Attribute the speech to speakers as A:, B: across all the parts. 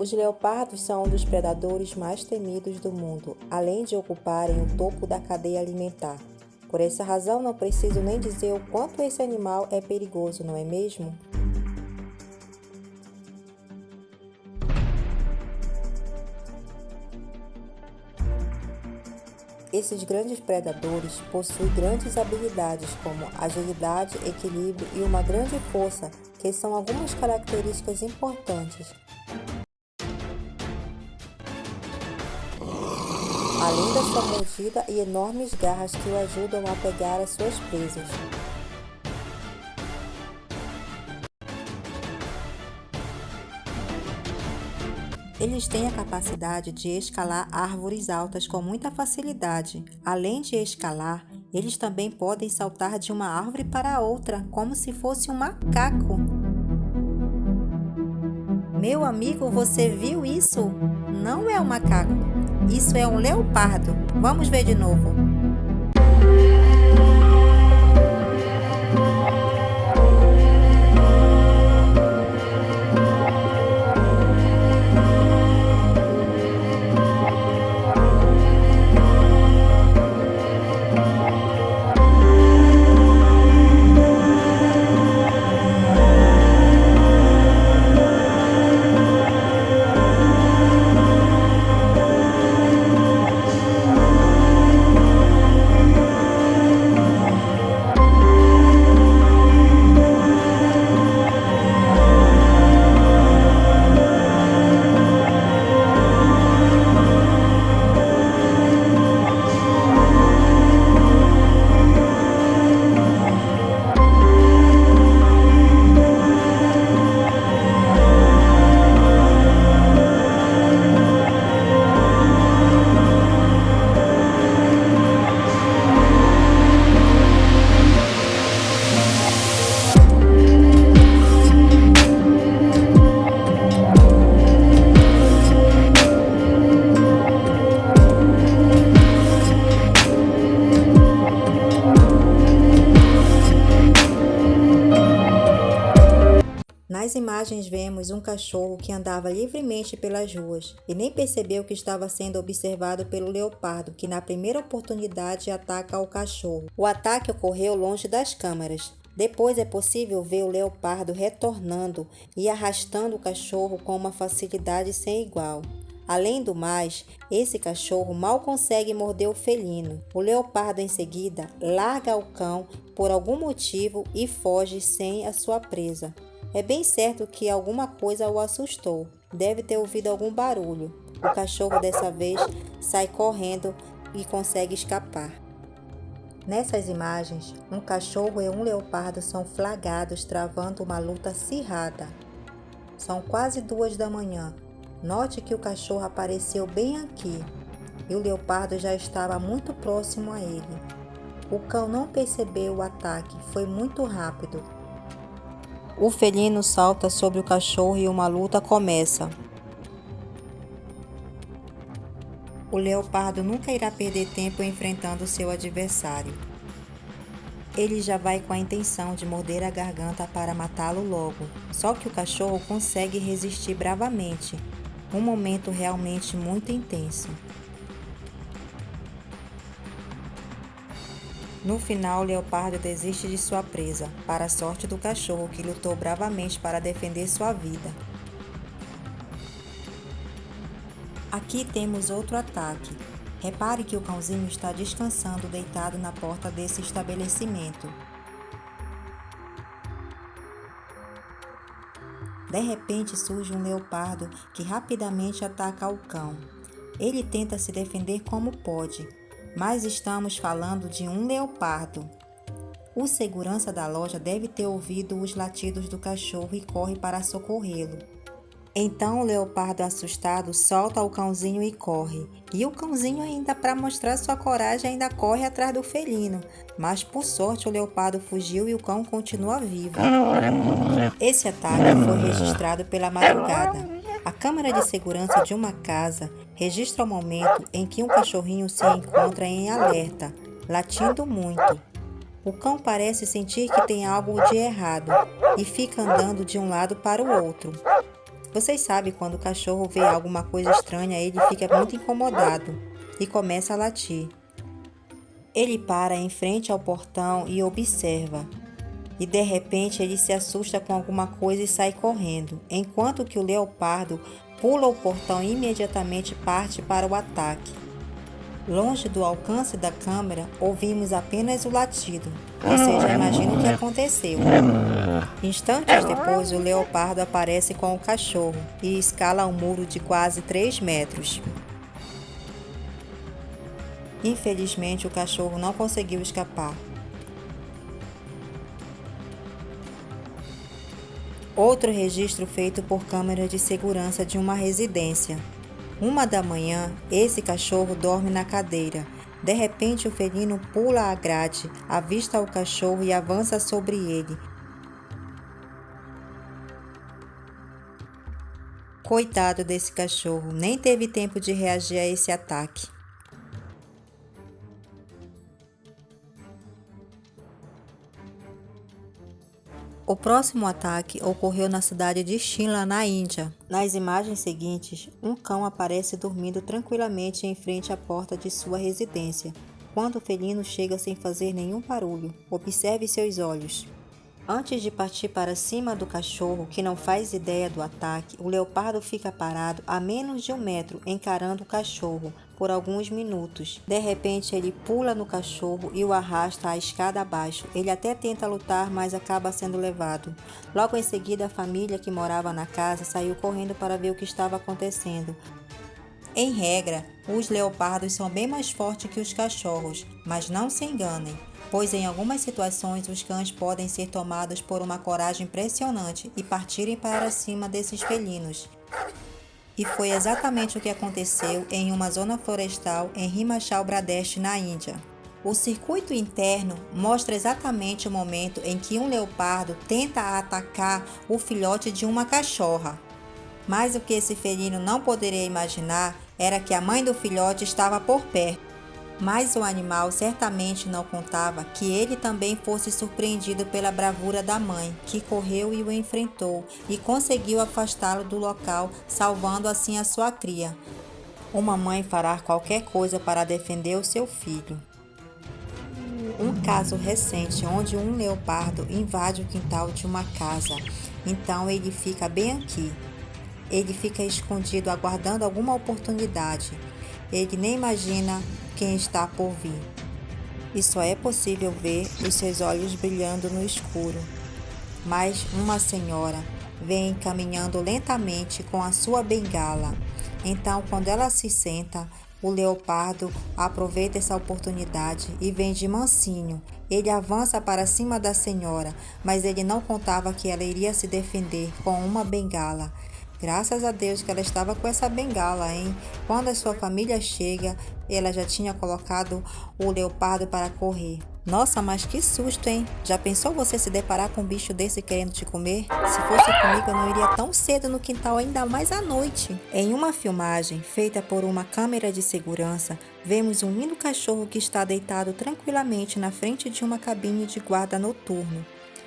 A: Os leopardos são um dos predadores mais temidos do mundo, além de ocuparem o topo da cadeia alimentar. Por essa razão, não preciso nem dizer o quanto esse animal é perigoso, não é mesmo? Esses grandes predadores possuem grandes habilidades como agilidade, equilíbrio e uma grande força, que são algumas características importantes. Além da sua mordida e enormes garras que o ajudam a pegar as suas presas. Eles têm a capacidade de escalar árvores altas com muita facilidade. Além de escalar, eles também podem saltar de uma árvore para outra, como se fosse um macaco. Meu amigo, você viu isso? Não é um macaco, isso é um leopardo. Vamos ver de novo. Nas imagens vemos um cachorro que andava livremente pelas ruas e nem percebeu que estava sendo observado pelo leopardo, que na primeira oportunidade ataca o cachorro. O ataque ocorreu longe das câmeras. Depois é possível ver o leopardo retornando e arrastando o cachorro com uma facilidade sem igual. Além do mais, esse cachorro mal consegue morder o felino. O leopardo em seguida larga o cão por algum motivo e foge sem a sua presa. É bem certo que alguma coisa o assustou. Deve ter ouvido algum barulho. O cachorro dessa vez sai correndo e consegue escapar. Nessas imagens, um cachorro e um leopardo são flagrados travando uma luta acirrada. São quase 2 da manhã. Note que o cachorro apareceu bem aqui e o leopardo já estava muito próximo a ele. O cão não percebeu o ataque, foi muito rápido. O felino salta sobre o cachorro e uma luta começa. O leopardo nunca irá perder tempo enfrentando seu adversário. Ele já vai com a intenção de morder a garganta para matá-lo logo. Só que o cachorro consegue resistir bravamente. Um momento realmente muito intenso. No final, o leopardo desiste de sua presa, para a sorte do cachorro, que lutou bravamente para defender sua vida. Aqui temos outro ataque. Repare que o cãozinho está descansando deitado na porta desse estabelecimento. De repente surge um leopardo que rapidamente ataca o cão. Ele tenta se defender como pode. Mas estamos falando de um leopardo. O segurança da loja deve ter ouvido os latidos do cachorro e corre para socorrê-lo. Então o leopardo assustado solta o cãozinho e corre. E o cãozinho ainda, para mostrar sua coragem, ainda corre atrás do felino. Mas por sorte o leopardo fugiu e o cão continua vivo. Esse ataque foi registrado pela madrugada. A câmera de segurança de uma casa registra o momento em que um cachorrinho se encontra em alerta, latindo muito. O cão parece sentir que tem algo de errado e fica andando de um lado para o outro. Vocês sabem, quando o cachorro vê alguma coisa estranha, ele fica muito incomodado e começa a latir. Ele para em frente ao portão e observa. E de repente ele se assusta com alguma coisa e sai correndo, enquanto que o leopardo pula o portão e imediatamente parte para o ataque. Longe do alcance da câmera, ouvimos apenas o latido. Você já imagina o que aconteceu. Instantes depois, o leopardo aparece com o cachorro e escala um muro de quase 3 metros. Infelizmente, o cachorro não conseguiu escapar. Outro registro feito por câmeras de segurança de uma residência. 1 da manhã, esse cachorro dorme na cadeira. De repente, o felino pula a grade, avista o cachorro e avança sobre ele. Coitado desse cachorro, nem teve tempo de reagir a esse ataque. O próximo ataque ocorreu na cidade de Shimla, na Índia. Nas imagens seguintes, um cão aparece dormindo tranquilamente em frente à porta de sua residência, quando o felino chega sem fazer nenhum barulho. Observe seus olhos. Antes de partir para cima do cachorro, que não faz ideia do ataque, o leopardo fica parado a menos de 1 metro, encarando o cachorro por alguns minutos. De repente, ele pula no cachorro e o arrasta a escada abaixo. Ele até tenta lutar, mas acaba sendo levado. Logo em seguida, a família que morava na casa saiu correndo para ver o que estava acontecendo. Em regra, os leopardos são bem mais fortes que os cachorros, mas não se enganem, pois em algumas situações os cães podem ser tomados por uma coragem impressionante e partirem para cima desses felinos. E foi exatamente o que aconteceu em uma zona florestal em Himachal Pradesh, na Índia. O circuito interno mostra exatamente o momento em que um leopardo tenta atacar o filhote de uma cachorra. Mas o que esse felino não poderia imaginar era que a mãe do filhote estava por perto. Mas o animal certamente não contava que ele também fosse surpreendido pela bravura da mãe, que correu e o enfrentou e conseguiu afastá-lo do local, salvando assim a sua cria. Uma mãe fará qualquer coisa para defender o seu filho. Um caso recente onde um leopardo invade o quintal de uma casa. Então ele fica bem aqui. Ele fica escondido aguardando alguma oportunidade. Ele nem imagina quem está por vir. E só é possível ver os seus olhos brilhando no escuro. Mas uma senhora vem caminhando lentamente com a sua bengala. Então, quando ela se senta, o leopardo aproveita essa oportunidade e vem de mansinho. Ele avança para cima da senhora, mas ele não contava que ela iria se defender com uma bengala. Graças a Deus que ela estava com essa bengala, hein? Quando a sua família chega, ela já tinha colocado o leopardo para correr. Nossa, mas que susto, hein? Já pensou você se deparar com um bicho desse querendo te comer? Se fosse comigo, eu não iria tão cedo no quintal, ainda mais à noite. Em uma filmagem feita por uma câmera de segurança, vemos um lindo cachorro que está deitado tranquilamente na frente de uma cabine de guarda noturno.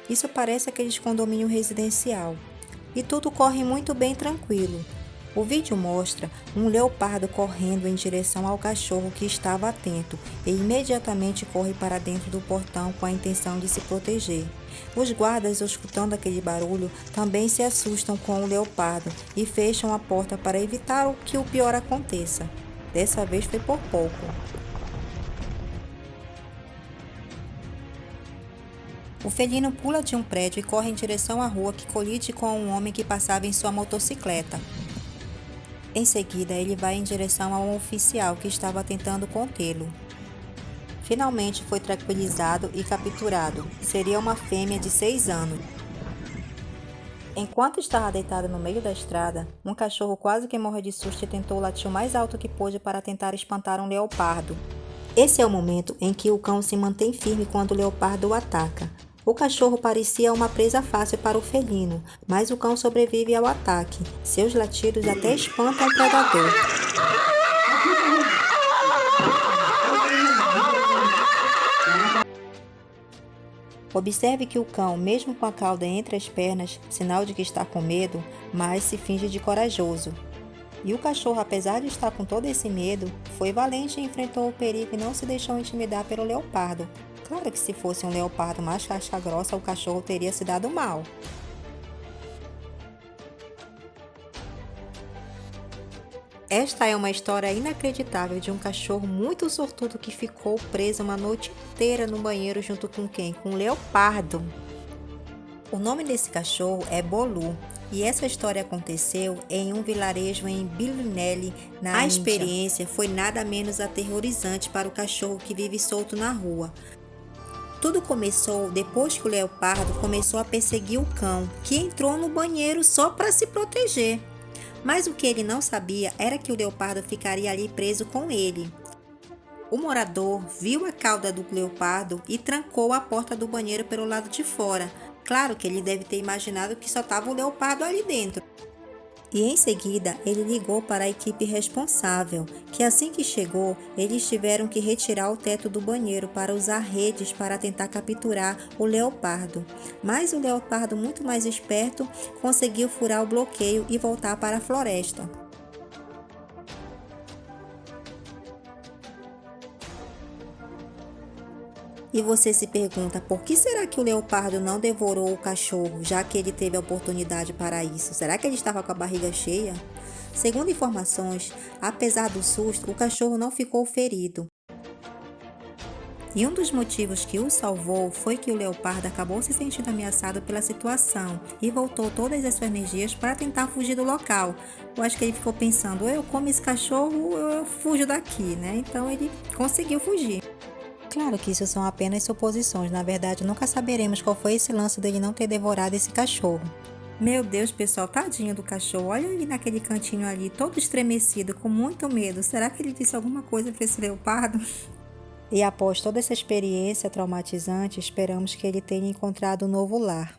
A: Isso parece aqueles condomínio residencial. E tudo corre muito bem tranquilo. O vídeo mostra um leopardo correndo em direção ao cachorro que estava atento e imediatamente corre para dentro do portão com a intenção de se proteger. Os guardas, escutando aquele barulho, também se assustam com o leopardo e fecham a porta para evitar que o pior aconteça. Dessa vez foi por pouco. O felino pula de um prédio e corre em direção à rua, que colide com um homem que passava em sua motocicleta. Em seguida, ele vai em direção a um oficial que estava tentando contê-lo. Finalmente foi tranquilizado e capturado. Seria uma fêmea de 6 anos. Enquanto estava deitado no meio da estrada, um cachorro quase que morre de susto e tentou latir o mais alto que pôde para tentar espantar um leopardo. Esse é o momento em que o cão se mantém firme quando o leopardo o ataca. O cachorro parecia uma presa fácil para o felino, mas o cão sobrevive ao ataque. Seus latidos até espantam o predador. Observe que o cão, mesmo com a cauda entre as pernas, sinal de que está com medo, mas se finge de corajoso. E o cachorro, apesar de estar com todo esse medo, foi valente e enfrentou o perigo e não se deixou intimidar pelo leopardo. Claro que se fosse um leopardo mais casca-grossa, o cachorro teria se dado mal. Esta é uma história inacreditável de um cachorro muito sortudo que ficou preso uma noite inteira no banheiro junto com quem? Com um leopardo. O nome desse cachorro é Bolu. E essa história aconteceu em um vilarejo em Bilinelli, na Índia. A experiência foi nada menos aterrorizante para o cachorro que vive solto na rua. Tudo começou depois que o leopardo começou a perseguir o cão, que entrou no banheiro só para se proteger. Mas o que ele não sabia era que o leopardo ficaria ali preso com ele. O morador viu a cauda do leopardo e trancou a porta do banheiro pelo lado de fora. Claro que ele deve ter imaginado que só estava o leopardo ali dentro. E em seguida ele ligou para a equipe responsável, que assim que chegou, eles tiveram que retirar o teto do banheiro para usar redes para tentar capturar o leopardo. Mas o leopardo, muito mais esperto, conseguiu furar o bloqueio e voltar para a floresta. E você se pergunta, por que será que o leopardo não devorou o cachorro, já que ele teve a oportunidade para isso? Será que ele estava com a barriga cheia? Segundo informações, apesar do susto, o cachorro não ficou ferido. E um dos motivos que o salvou foi que o leopardo acabou se sentindo ameaçado pela situação e voltou todas as suas energias para tentar fugir do local. Eu acho que ele ficou pensando, ou eu como esse cachorro ou eu fujo daqui, né? Então ele conseguiu fugir. Claro que isso são apenas suposições, na verdade nunca saberemos qual foi esse lance dele não ter devorado esse cachorro. Meu Deus, pessoal, tadinho do cachorro, olha ele naquele cantinho ali, todo estremecido, com muito medo. Será que ele disse alguma coisa para esse leopardo? E após toda essa experiência traumatizante, esperamos que ele tenha encontrado um novo lar.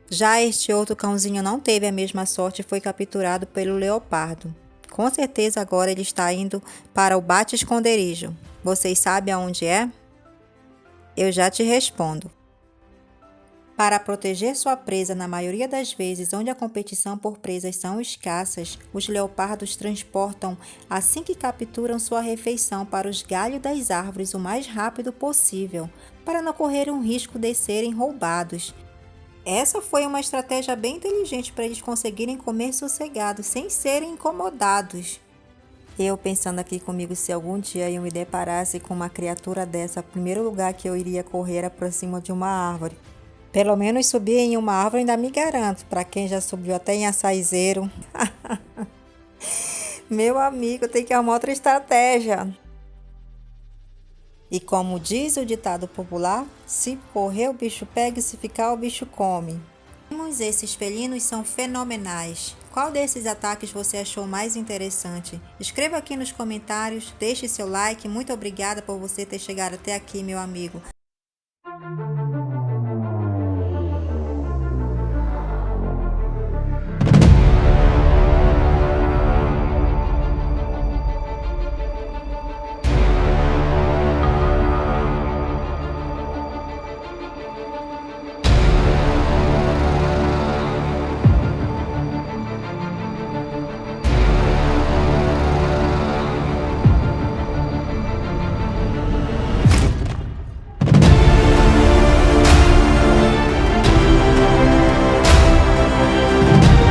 A: Já este outro cãozinho não teve a mesma sorte e foi capturado pelo leopardo. Com certeza agora ele está indo para o bate-esconderijo. Vocês sabem aonde é? Eu já te respondo. Para proteger sua presa, na maioria das vezes onde a competição por presas são escassas, os leopardos transportam, assim que capturam sua refeição, para os galhos das árvores o mais rápido possível, para não correr um risco de serem roubados. Essa foi uma estratégia bem inteligente para eles conseguirem comer sossegados, sem serem incomodados. Eu pensando aqui comigo, se algum dia eu me deparasse com uma criatura dessa, o primeiro lugar que eu iria correr era para cima de uma árvore. Pelo menos subir em uma árvore ainda me garanto, para quem já subiu até em açaizeiro. Meu amigo, tem que arrumar outra estratégia. E como diz o ditado popular, se correr o bicho pega e se ficar o bicho come. Esses felinos são fenomenais. Qual desses ataques você achou mais interessante? Escreva aqui nos comentários, deixe seu like. Muito obrigada por você ter chegado até aqui, meu amigo.